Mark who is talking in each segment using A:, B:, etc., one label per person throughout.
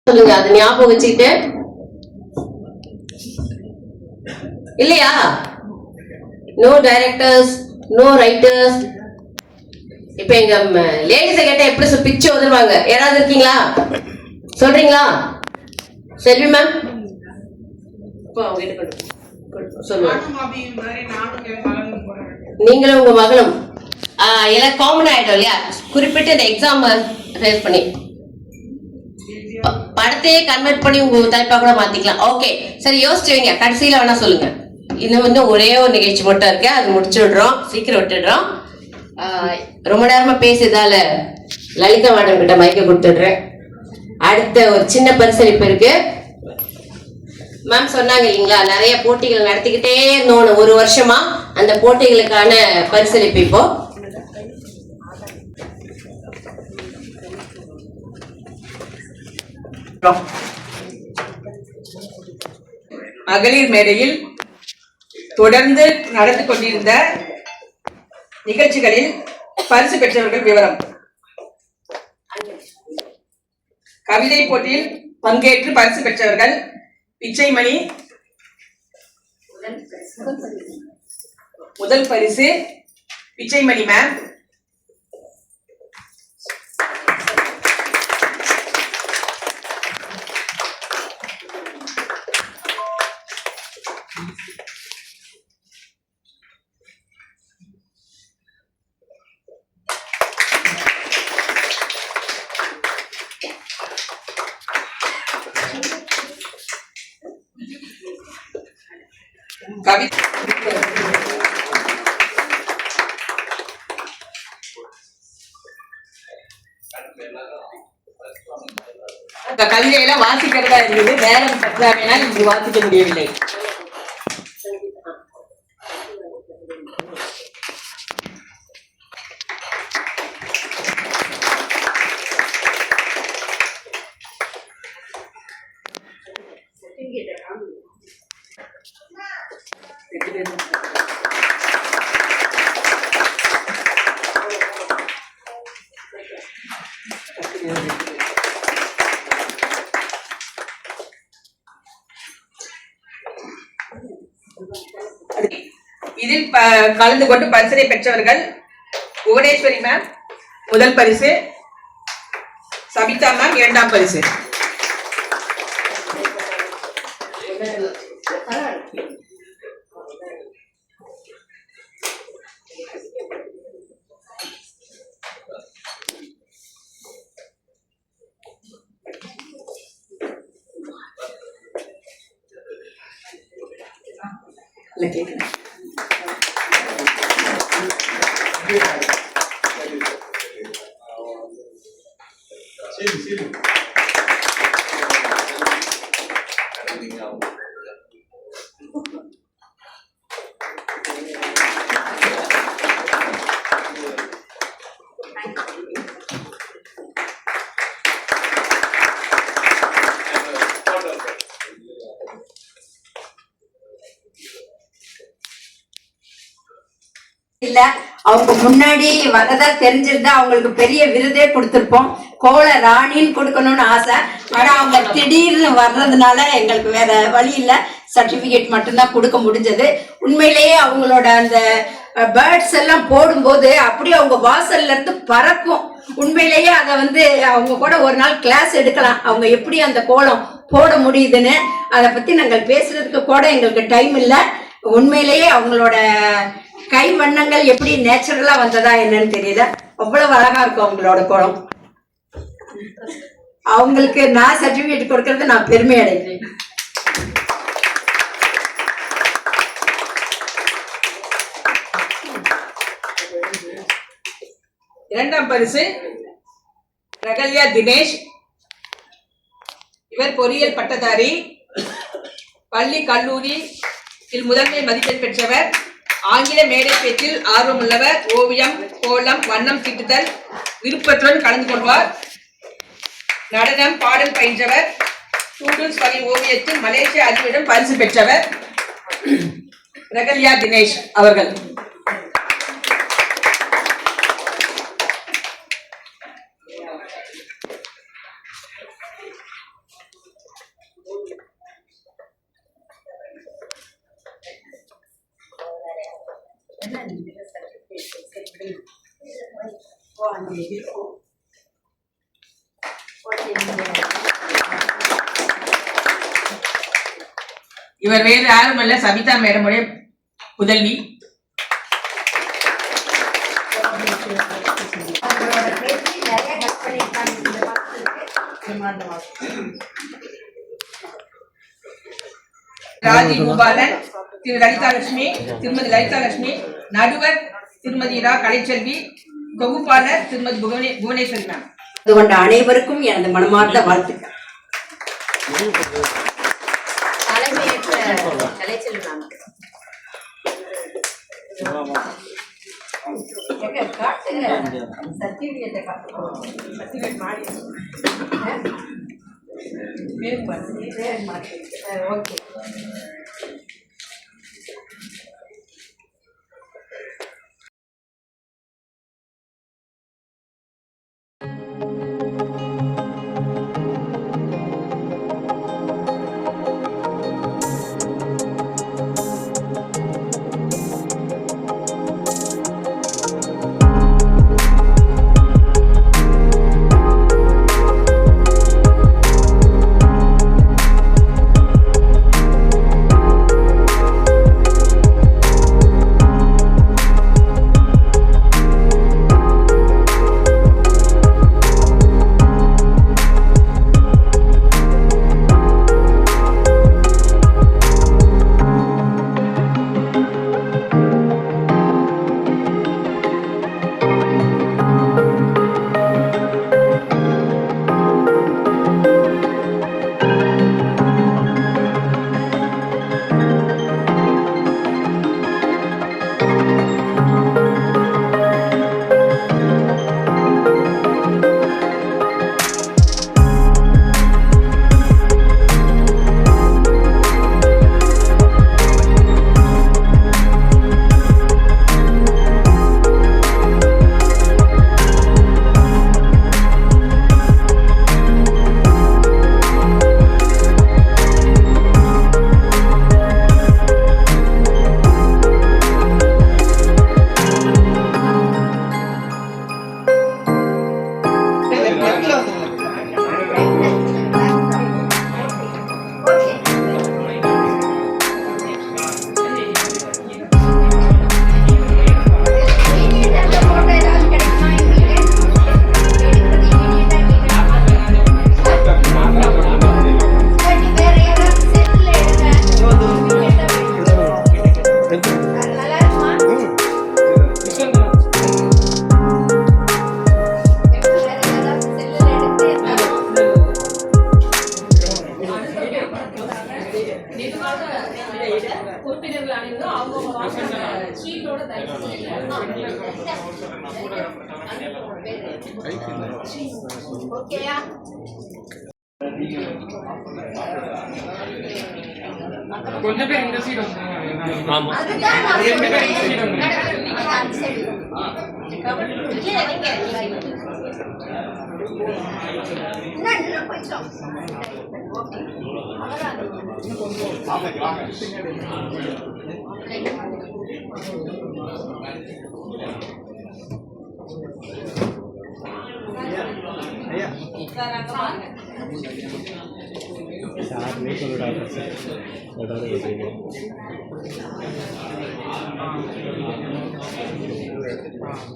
A: சொல்லுங்க, அது ஞாபகம் வச்சுக்கிட்டு. இல்லையா? No directors, no writers. இப்ப எங்க லேடிஸ கேட்டா எப்படி பிச்சு வந்துருவாங்க. யாராவது இருக்கீங்களா? சொல்றீங்களா? செல்வி மேம் நீங்களும் உங்க மகளும் எல்லாம் காமன் ஆயிடும் இல்லையா? குறிப்பிட்டு இந்த எக்ஸாம் ஃபேஸ் பண்ணி படத்தையே கன்வெர்ட் பண்ணி உங்க தலைப்பா கூட மாத்திக்கலாம். ஓகே சரி, யோசிச்சு வைங்க. கடைசியில வேணா சொல்லுங்க. இன்னும் வந்து ஒரே ஒரு நிகழ்ச்சி மட்டும் இருக்கு, அது முடிச்சு விடுறோம், சீக்கிரம் விட்டுடுறோம். ரொம்ப நேரமா பேசியதால லலிதா மேடம் கிட்ட மைக்க கொடுத்துடுறேன். அடுத்த ஒரு சின்ன பரிசளிப்பு இருக்கு. மேம் சொன்னாங்க இல்லைங்களா, நிறைய போட்டிகள் நடத்திக்கிட்டே இருந்தோம் ஒரு வருஷமா. அந்த போட்டிகளுக்கான பரிசளிப்பு இப்போ
B: மகளிர் மேடையில் தொடர்ந்து நடந்து கொண்டிருந்த நிகழ்ச்சிகளில் பரிசு பெற்றவர்கள் விவரம். கவிதை போட்டியில் பங்கேற்று பரிசு பெற்றவர்கள்: பிச்சைமணி முதல் பரிசு பிச்சைமணி மேம். கவிதையெல்லாம் வாசிக்கிறதா இருந்தது, நேரம் பற்றாமையினால் இங்கு வாசிக்க முடியவில்லை. இதில் கலந்து கொண்டு பரிசனை பெற்றவர்கள்: புவனேஸ்வரி மேம் முதல் பரிசு, சபிதா மேம் இரண்டாம் பரிசு.
C: இல்ல, அவங்க முன்னாடி வரதா தெரிஞ்சிருந்தா அவங்களுக்கு பெரிய விருதே கொடுத்திருப்போம். கோல ராணின்னு கொடுக்கணும்னு ஆசை. ஆனா அவங்க திடீர்னு வர்றதுனால எங்களுக்கு வேற வழி இல்ல, சர்டிபிகேட் மட்டும்தான் கொடுக்க முடிஞ்சது. உண்மையிலேயே அவங்களோட அந்த பேர்ட்ஸ் எல்லாம் போடும்போது அப்படியே அவங்க வாசல்ல இருந்து பறக்கும். உண்மையிலேயே அதை வந்து அவங்க கூட ஒரு நாள் கிளாஸ் எடுக்கலாம், அவங்க எப்படி அந்த கோலம் போட முடியுதுன்னு. அதை பத்தி நாங்கள் பேசுறதுக்கு கூட எங்களுக்கு டைம் இல்லை. உண்மையிலேயே அவங்களோட கை வண்ணங்கள் எப்படி நேச்சுரலா வந்ததா என்னன்னு தெரியல, அவ்வளவு அழகா இருக்கும் அவங்களோட கோலம். அவங்களுக்கு நான் சர்டிபிகேட் கொடுக்கறது நான் பெருமை அடைகிறேன்.
B: இரண்டாம் பரிசு ரகல்யா தினேஷ். இவர் பொறியியல் பட்டதாரி, பள்ளி கல்லூரி முதன்மை மதிப்பெண் பெற்றவர். ஆங்கில மேடை பேச்சில் ஆர்வமுள்ளவர். ஓவியம், கோலம், வண்ணம் தீட்டுதல் விருப்பத்துடன் கலந்து கொள்வார். நடனம், பாடல் பயின்றவர். டூடுல்ஸ் வகை ஓவியத்தில் மலேசிய அதிபரிடம் பரிசு பெற்றவர் ரகல்யா தினேஷ் அவர்கள். இவர் வேறு யாருமல்ல சபிதா மேடமுடைய புதல்வி. ராஜி பூபாலன், திரு லலிதாலட்சுமி, திருமதி லலிதாலட்சுமி, நடுவர் திருமதி ரா கலைச்செல்வி, தொகுப்பாளர் திருமதி புவனேஸ்வரி மேம்.
C: இது கொண்ட அனைவருக்கும் எனது மனமார்ந்த வாழ்த்துக்கள். ஓகே.
A: உறுப்பினர்கள் அனைவரும் அவங்க ஷீட்டோட ஓகேயா?
D: கொஞ்சம் பேர் இந்த சீட் ஆமா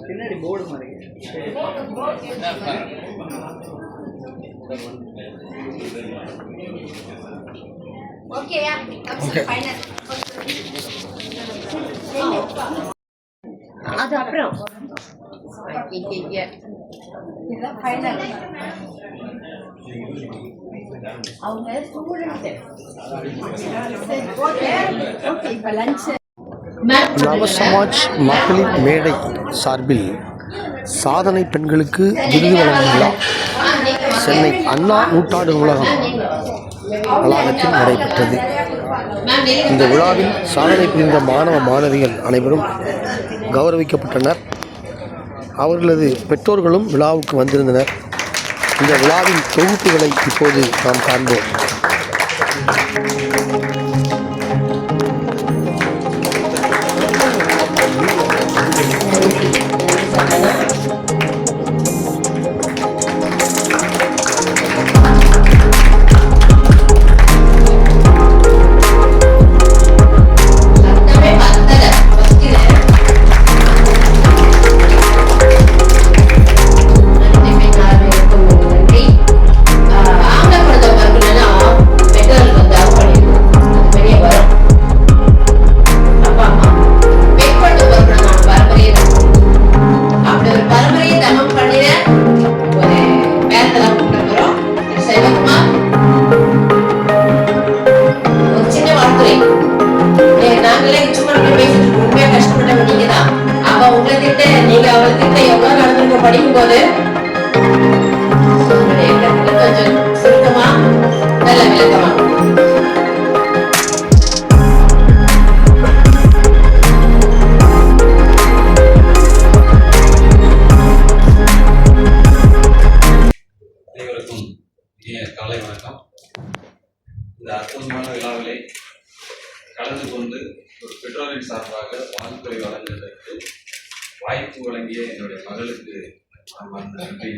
D: பின்னாடி போர்டு மாதிரி
C: ஓகேயா? ஃபைனல்
A: அது அப்புறம்
C: இதுதான் ஃபைனல். அவங்க
E: நவசமாஜ் மகளிர் மேடை சார்பில் சாதனை பெண்களுக்கு விருது வழங்கும் விழா சென்னை அண்ணா நூற்றாண்டு நூலகம் வளாகத்தில் நடைபெற்றது. இந்த விழாவில் சாதனை புரிந்த மாணவ மாணவிகள் அனைவரும் கௌரவிக்கப்பட்டனர். அவர்களது பெற்றோர்களும் விழாவுக்கு வந்திருந்தனர். இந்த விழாவின் தொகுப்புகளை இப்போது நாம் காண்போம்.
A: போது உங்களுடைய கருத்துக்கள் கொஞ்சம் சுருக்கமா நல்ல விளக்கமா.
F: அனைவருக்கும் இனிய காலை வணக்கம். இந்த அற்புதமான விழாவிலே கலந்து கொண்டு ஒரு பெற்றோரின் சார்பாக வாழ்த்துறை வழங்குவதற்கு வாய்ப்பு வழங்கிய என்னுடைய மகளுக்கு நான் நன்றி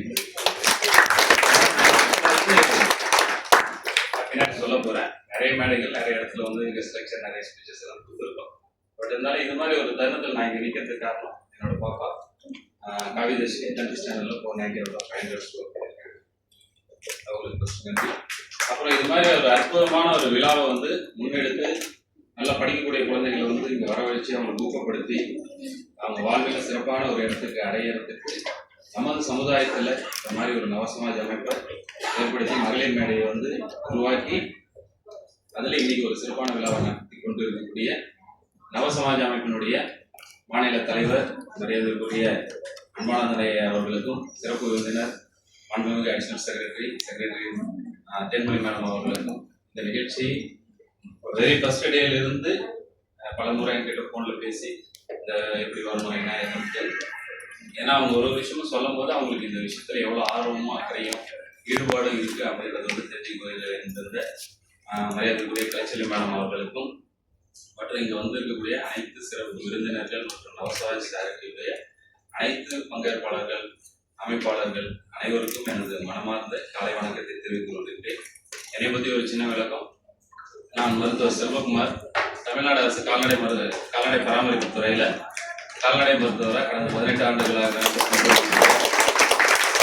F: பின்னாடி சொல்ல போறேன். நிறைய மேடைகள் நிறைய இடத்துல வந்து கெஸ்ட் லெக்சர் நிறைய ஸ்பீச்சஸ் எல்லாம் கொடுத்துருக்கோம். பட் இருந்தாலும் இது மாதிரி ஒரு தருணத்தில் நான் இங்கே நிற்கிறதுக்கு காரணம் என்னோட பாப்பா கவிதேஷ் 10th ஸ்டாண்டர்ட்ல 490 ஃபைனல் ஸ்கோர் பண்ணியிருக்காங்க. அவங்களுக்கு ஃபர்ஸ்ட் நன்றி. அப்புறம் இது மாதிரி ஒரு அற்புதமான ஒரு விழாவை வந்து முன்னெடுத்து நல்லா படிக்கக்கூடிய குழந்தைகளை வந்து இங்கே வரவழைச்சு அவங்களை ஊக்கப்படுத்தி அவங்க வாழ்வில் சிறப்பான ஒரு இடத்துக்கு அடையிறதுக்கு நமது சமுதாயத்தில் இந்த மாதிரி ஒரு நவசமாஜ் அமைப்பை ஏற்படுத்தி மகளிர் மேடையை வந்து உருவாக்கி அதில் இன்னைக்கு ஒரு சிறப்பான விழாவை நடத்தி கொண்டு இருக்கக்கூடிய நவசமாஜ் அமைப்பினுடைய மாநில தலைவர் மரியாதைக்குரிய அன்பானந்தனை அவர்களுக்கும் சிறப்பு விருந்தினர் மாண்புமிகு அடிஷனல் செக்ரட்டரி தேன்மொழி மேடம் அவர்களுக்கும் இந்த நிகழ்ச்சி வெரி ஃபர்ஸ்ட் டேலிருந்து பல முறை என்கிட்ட ஃபோனில் பேசி இந்த எப்படி வரணும் என்ன ஏன்னு, ஏன்னா அவங்க ஒரு விஷயமும் சொல்லும் போது அவங்களுக்கு இந்த விஷயத்துல எவ்வளோ ஆர்வமும் அக்கறையும் ஈடுபாடும் இருக்கு அப்படின்றது வந்து தெரிஞ்சுக்கிற மரியாதைக்குரிய கலைச்செல்வி மேடம் அவர்களுக்கும் மற்றும் இங்கே வந்திருக்கக்கூடிய அனைத்து சிறப்பு விருந்தினர்கள் மற்றும் நவசமாஜ் டைரக்டருடைய அனைத்து பங்கேற்பாளர்கள் அமைப்பாளர்கள் அனைவருக்கும் எனது மனமார்ந்த காலை வணக்கத்தை தெரிவித்துக் கொண்டிருக்கிறேன். என்னை பற்றி ஒரு சின்ன விளக்கம். நான் மருத்துவர் செல்வகுமார், தமிழ்நாடு அரசு கால்நடை பராமரிப்பு துறையில கால்நடை மருத்துவராக கடந்த 18 ஆண்டுகளாக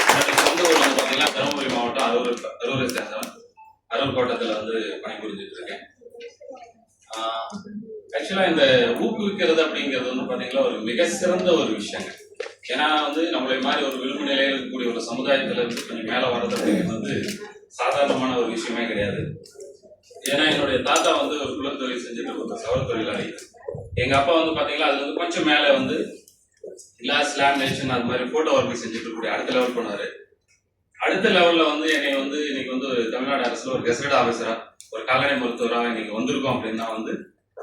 F: என்னுடைய சொந்த ஊர் வந்து பார்த்தீங்கன்னா தருமபுரி மாவட்டம் அரூரை சேர்ந்தவன். அரூர் கோட்டத்தில் வந்து பணிபுரிஞ்சுட்டு இருக்கேன். ஆக்சுவலாக இந்த ஊக்குவிக்கிறது அப்படிங்கிறது வந்து பார்த்தீங்கன்னா ஒரு மிக சிறந்த ஒரு விஷயங்க. ஏன்னா வந்து நம்மளை மாதிரி ஒரு விளிம்பு நிலையில் இருக்கக்கூடிய ஒரு சமுதாயத்துல இருந்து கொஞ்சம் மேலே வர்றது அப்படிங்கிறது வந்து சாதாரணமான ஒரு விஷயமே கிடையாது. ஏன்னா என்னுடைய தாத்தா வந்து ஒரு குலத்தொழில் செஞ்சுட்டு ஒரு சவர தொழிலாளி. எங்க அப்பா வந்து பாத்தீங்கன்னா அது வந்து கொஞ்சம் மேல வந்து கிளாஸ் லேமினேஷன் அது மாதிரி போட்டோ ஒர்க் செஞ்சுட்டு இருக்கக்கூடிய அடுத்த லெவல் பண்ணாரு. அடுத்த லெவல்ல வந்து என்னை வந்து இன்னைக்கு வந்து தமிழ்நாடு அரசுல ஒரு கெசட் ஆஃபீஸரா ஒரு கால்நடை மருத்துவராக இன்னைக்கு வந்திருக்கோம் அப்படின்னா வந்து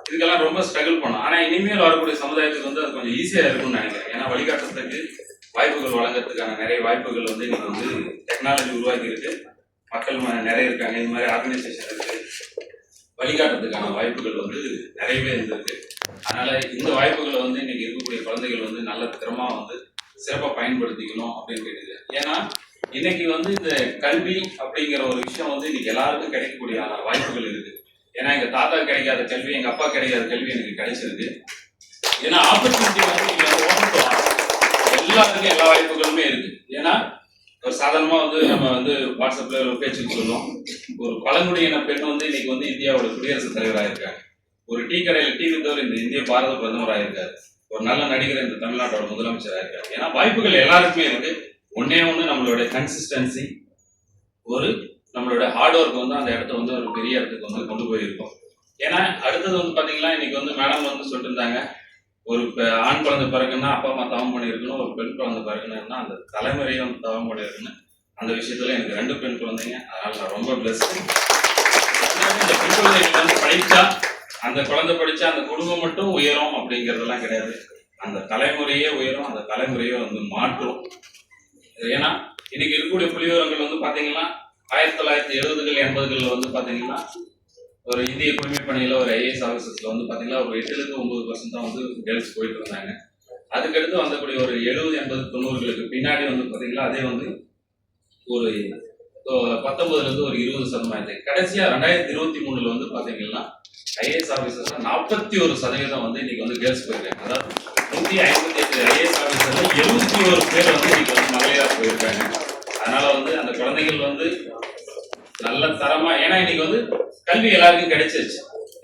F: இதுக்கெல்லாம் ரொம்ப ஸ்ட்ரகிள் பண்ணோம். ஆனா இனிமேல் வரக்கூடிய சமுதாயத்துக்கு வந்து அது கொஞ்சம் ஈஸியா இருக்கும்னு நினைக்கிறேன். ஏன்னா வழிகாட்டுறதுக்கு வாய்ப்புகள் வழங்குறதுக்கான நிறைய வாய்ப்புகள் வந்து இன்னைக்கு வந்து டெக்னாலஜி உருவாக்கி இருக்கு. மக்கள் நிறைய இருக்காங்க. இது மாதிரி ஆர்கனைசேஷன் இருக்கு. வழிகாட்டுறதுக்கான வாய்ப்புகள் வந்து நிறையவே இருந்திருக்கு. அதனால இந்த வாய்ப்புகளை வந்து இன்னைக்கு இருக்கக்கூடிய குழந்தைகள் வந்து நல்ல திறமா வந்து சிறப்பா பயன்படுத்திக்கணும் அப்படின்னு கேட்டுது. ஏன்னா இன்னைக்கு வந்து இந்த கல்வி அப்படிங்கிற ஒரு விஷயம் வந்து இன்னைக்கு எல்லாருக்கும் கிடைக்கக்கூடிய வாய்ப்புகள் இருக்கு. ஏன்னா எங்க தாத்தா கிடைக்காத கல்வி, எங்க அப்பா கிடைக்காத கல்வி எனக்கு கிடைச்சிருக்கு. ஏன்னா ஆப்பர்ச்சுனிட்டி வந்து நீங்க எல்லாருக்கும் எல்லா வாய்ப்புகளுமே இருக்கு. ஏன்னா ஒரு சாதாரணமா வந்து நம்ம வந்து வாட்ஸ்அப்ல ஒரு பேச்சுக்கு சொல்லுவோம். ஒரு பழங்குடியின பெண் வந்து இன்னைக்கு வந்து இந்தியாவோட குடியரசுத் தலைவராக இருக்காங்க. ஒரு டீ கடையில டீ வித்தவர் இந்த இந்திய பாரத பிரதமராக இருக்காரு. ஒரு நல்ல நடிகர் இந்த தமிழ்நாட்டோட முதலமைச்சராக இருக்காரு. ஏன்னா வாய்ப்புகள் எல்லாருக்குமே இருக்கு. ஒன்னே ஒண்ணு நம்மளோட கன்சிஸ்டன்சி, ஒரு நம்மளோட ஹார்ட் ஒர்க் வந்து அந்த இடத்த வந்து ஒரு பெரிய இடத்துக்கு வந்து கொண்டு போயிருக்கோம். ஏன்னா அடுத்தது வந்து பாத்தீங்கன்னா இன்னைக்கு வந்து மேடம் வந்து சொல்லிட்டு இருந்தாங்க, ஒரு ஆண் குழந்தை பிறகுன்னா அப்பா அம்மா தவம் பண்ணியிருக்கணும், ஒரு பெண் குழந்தை பிறகுன்னா அந்த தலைமுறையை வந்து தவம் பண்ணியிருக்கணும். அந்த விஷயத்துல எனக்கு 2 பெண் குழந்தைங்க. அதனால நான் ரொம்ப பிளஸ். இந்த பெண் குழந்தைகள் வந்து படிச்சா அந்த குழந்தை படிச்சா அந்த குடும்பம் மட்டும் உயரும் அப்படிங்கிறதெல்லாம் கிடையாது. அந்த தலைமுறையே உயரும், அந்த தலைமுறையை வந்து மாற்றும். ஏன்னா இன்னைக்கு இருக்கக்கூடிய புள்ளிவிவரங்கள் வந்து பாத்தீங்கன்னா 1970கள் 80கள் வந்து பாத்தீங்கன்னா ஒரு இந்திய குடிமைப் பணியில ஒரு ஐஏஎஸ் ஆஃபீஸர்ஸ்ல வந்து பாத்தீங்கன்னா ஒரு 8-9% தான் வந்து கேர்ள்ஸ் போயிட்டு இருந்தாங்க. அதுக்கடுத்து வந்தக்கூடிய ஒரு 70, 80, 90களுக்கு பின்னாடி வந்து பாத்தீங்கன்னா அதே வந்து ஒரு 19ல ஒரு 20% கடைசியா 2023ல வந்து பாத்தீங்கன்னா ஐஏஎஸ் ஆஃபீஸர்ஸ்ல 41% வந்து இன்னைக்கு வந்து கேர்ள்ஸ் போயிருக்காங்க. அதாவது 158 ஐஏஎஸ் ஆஃபீஸர்ல 71 பேர் வந்து இன்னைக்கு வந்து மகளிரா போயிருக்காங்க. அதனால வந்து அந்த குழந்தைகள் வந்து நல்ல தரமா, ஏன்னா இன்னைக்கு வந்து கல்வி எல்லாருக்கும் கிடைச்சிருச்சு.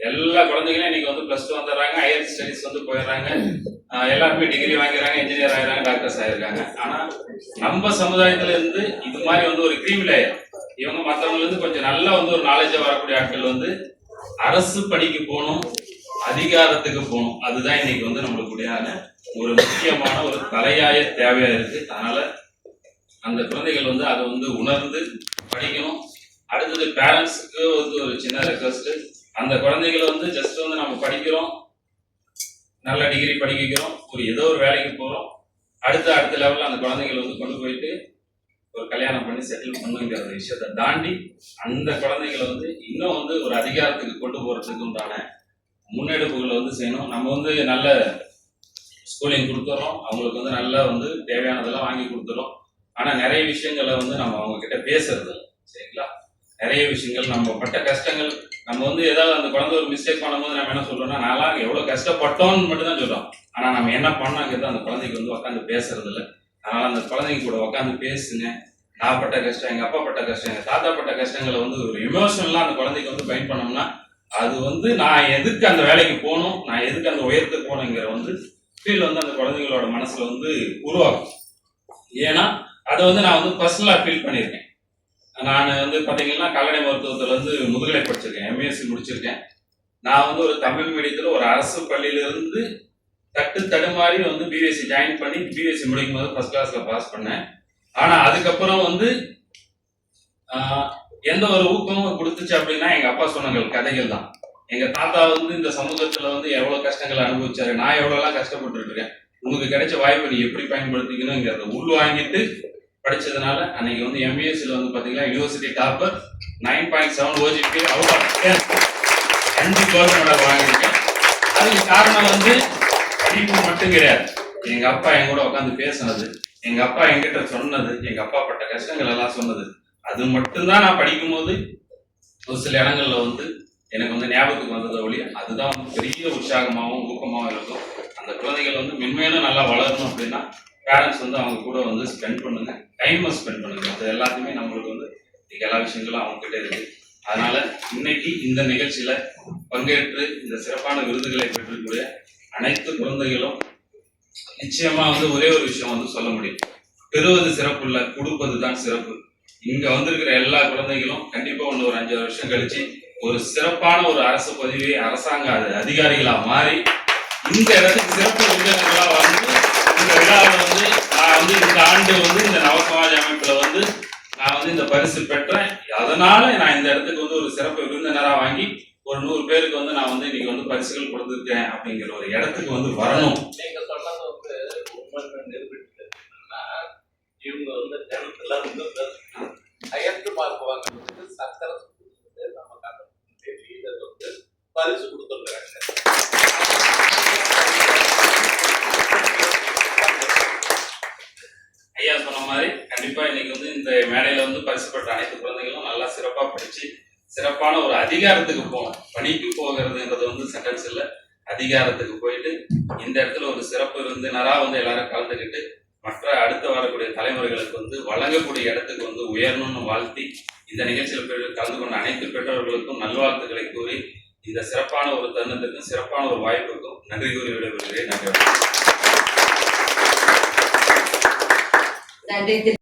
F: எல்லா குழந்தைகளும் இன்னைக்கு வந்து +2 வந்துடுறாங்க, ஹையர் ஸ்டடிஸ் வந்து போயிடுறாங்க, எல்லாருமே டிகிரி வாங்கிறாங்க, என்ஜினியர் ஆகிறாங்க, டாக்டர்ஸ் ஆயிருக்காங்க. ஆனா நம்ம சமுதாயத்துல இருந்து இது மாதிரி வந்து ஒரு கிரீம் லேயர் இவங்க மற்றவங்க இருந்து கொஞ்சம் நல்லா வந்து ஒரு நாலேஜா வரக்கூடிய ஆட்கள் வந்து அரசு பணிக்கு போகணும், அதிகாரத்துக்கு போகணும். அதுதான் இன்னைக்கு வந்து நம்மளுக்குடையான ஒரு முக்கியமான ஒரு தலையாய தேவையா இருக்கு. அதனால அந்த குழந்தைகள் வந்து அதை வந்து உணர்ந்து படிக்கணும். அடுத்தது பேரண்ட்ஸுக்கு வந்து ஒரு சின்ன ரெக்வஸ்ட், அந்த குழந்தைகளை வந்து ஜஸ்ட் வந்து நம்ம படிக்கிறோம், நல்ல டிகிரி படிக்க வைக்கிறோம், ஏதோ ஒரு வேலைக்கு போகிறோம், அடுத்த லெவலில் அந்த குழந்தைகளை வந்து கொண்டு போயிட்டு ஒரு கல்யாணம் பண்ணி செட்டில் பண்ணுங்கிற விஷயத்தை தாண்டி அந்த குழந்தைகளை வந்து இன்னும் வந்து ஒரு அதிகாரத்துக்கு கொண்டு போகிறதுக்கு உண்டான முன்னெடுப்புகளை வந்து செய்யணும். நம்ம வந்து நல்ல ஸ்கூலிங் கொடுத்துறோம், அவங்களுக்கு வந்து நல்லா வந்து தேவையானதெல்லாம் வாங்கி கொடுத்துறோம். ஆனால் நிறைய விஷயங்களை வந்து நம்ம அவங்க கிட்ட பேசுறது இல்லை, சரிங்களா? நிறைய விஷயங்கள் நம்ம பட்ட கஷ்டங்கள், நம்ம வந்து ஏதாவது அந்த குழந்தை ஒரு மிஸ்டேக் பண்ணும்போது நம்ம என்ன சொல்றோம்னா, நான்லாம் எவ்வளோ கஷ்டப்பட்டோம்னு மட்டும் தான் சொல்றோம். ஆனால் நம்ம என்ன பண்ணாங்கிறது அந்த குழந்தைக்கு வந்து உட்காந்து பேசுறது இல்லை. அதனால அந்த குழந்தைங்க கூட உட்காந்து பேசுங்க. நான் பட்ட கஷ்டம், எங்க அப்பா பட்ட கஷ்டம், எங்க தாத்தா பட்ட கஷ்டங்களை வந்து ஒரு எமோஷனலா அந்த குழந்தைக்கு வந்து பயன் பண்ணோம்னா, அது வந்து நான் எதுக்கு அந்த வேலைக்கு போகணும், நான் எதுக்கு அந்த உயரத்துக்கு போகணுங்கிற வந்து ஃபீல் வந்து அந்த குழந்தைங்களோட மனசுல வந்து உருவாகும். ஏன்னா அதை வந்து நான் வந்து பர்சனலா ஃபீல் பண்ணியிருக்கேன். நான் வந்து பாத்தீங்கன்னா கால்நடை மருத்துவத்துல வந்து முதுகலை படிச்சிருக்கேன், எம்எஸ்சி முடிச்சிருக்கேன். நான் வந்து ஒரு தமிழ் மீடியத்துல ஒரு அரசு பள்ளியில இருந்து தடுமாறி வந்து பிஎஸ்சி ஜாயின் பண்ணி பிஎஸ்சி முடிக்கும் போது ஃபர்ஸ்ட் கிளாஸ்ல பாஸ் பண்ணேன். ஆனா அதுக்கப்புறம் வந்து எந்த ஒரு ஊக்கமும் கொடுத்துச்சு அப்படின்னா எங்க அப்பா சொன்ன கதைகள் தான். எங்க தாத்தா வந்து இந்த சமூகத்துல வந்து எவ்வளவு கஷ்டங்களை அனுபவிச்சாரு, நான் எவ்வளவு கஷ்டப்பட்டு இருக்கேன், உனக்கு கிடைச்ச வாய்ப்பை நீ எப்படி பயன்படுத்திக்கணுங்கிறத உள்வாங்கிட்டு படிச்சதுனால அன்னைக்கு வந்து எம்பிஎஸ்சில வந்து பாத்தீங்கன்னா university topper 9.7 OGP out of 10 gold medal வாங்கியிருக்கேன். அதுக்கு காரணம் வந்து படிப்பு மட்டும் கிடையாது, எங்க அப்பா என் கூட உட்காந்து பேசினது, எங்க அப்பா என்கிட்ட சொன்னது, எங்க அப்பா பட்ட கஷ்டங்கள் எல்லாம் சொன்னது, அது மட்டும்தான் நான் படிக்கும் போது ஒரு சில இடங்கள்ல வந்து எனக்கு வந்து ஞாபகத்துக்கு வந்ததை ஒழிய அதுதான் வந்து பெரிய உற்சாகமாகவும் ஊக்கமாகவும் இருக்கும். அந்த குழந்தைகள் வந்து மென்மேலும் நல்லா வளரணும் அப்படின்னா பேரண்ட்ஸ் வந்து அவங்க கூட வந்து ஸ்பெண்ட் பண்ணுங்க, டைமை ஸ்பெண்ட் பண்ணுங்க. அது எல்லாத்தையுமே நம்மளுக்கு வந்து எல்லா விஷயங்களும் அவங்க கிட்ட இருக்கு. அதனால இன்னைக்கு இந்த நிகழ்ச்சியில பங்கேற்று இந்த சிறப்பான விருதுகளை பெற்றக்கூடிய அனைத்து குழந்தைகளும் நிச்சயமா வந்து ஒரே ஒரு விஷயம் வந்து சொல்ல முடியும், பெறுவது சிறப்பு இல்ல, கொடுப்பது தான் சிறப்பு. இங்க வந்திருக்கிற எல்லா குழந்தைகளும் கண்டிப்பா ஒரு 5 வருஷம் கழிச்சு ஒரு சிறப்பான ஒரு அரசு பதவி, அரசாங்க அதிகாரிகளா மாறி இந்த இடத்துக்கு சிறப்பு விருந்தினர்களா வந்து இந்த விழாவில் வந்து நான் வந்து இந்த ஆண்டு வந்து இந்த நவசமாஜ அமைப்புல வந்து நான் வந்து இந்த பரிசு பெற்றேன். அதனால நான் இந்த இடத்துக்கு வந்து ஒரு சிறப்பு விருந்தினரா வாங்கி ஒரு 100 பேருக்கு வந்து நான் வந்து இன்னைக்கு வந்து பரிசுகள் கொடுத்துருக்கேன் அப்படிங்கிற ஒரு இடத்துக்கு வந்து வரணும்.
G: நீங்க சொன்னது வந்து உண்மை நிரூபித்து இவங்க வந்து ஜனத்துல வந்து அயர்த்து பார்க்குவாங்க, சக்கரை நம்ம கதை வந்து பரிசு கொடுத்துருக்காங்க.
F: ஐயா சொன்ன மாதிரி கண்டிப்பா இன்னைக்கு வந்து இந்த மேடையில வந்து பரிசு பெற்ற அனைத்து குழந்தைகளும் நல்லா சிறப்பா படிச்சு சிறப்பான ஒரு அதிகாரத்துக்கு போகணும். பணிக்கு போகிறதுன்றது வந்து சென்டென்ஸ் இல்லை, அதிகாரத்துக்கு போயிட்டு இந்த இடத்துல ஒரு சிறப்பு விருந்தினரா வந்து எல்லாரும் கலந்துக்கிட்டு மற்ற அடுத்து வரக்கூடிய தலைமுறைகளுக்கு வந்து வழங்கக்கூடிய இடத்துக்கு வந்து உயரணும்னு வாழ்த்தி இந்த நிகழ்ச்சியில் கலந்து கொண்ட அனைத்து பெற்றோர்களுக்கும் நல்வாழ்த்துக்களை கூறி இந்த சிறப்பான ஒரு தருணத்திற்கும் சிறப்பான ஒரு வாய்ப்புக்கும் நன்றி கூறி விடைபெறுகிறேன். நன்றி.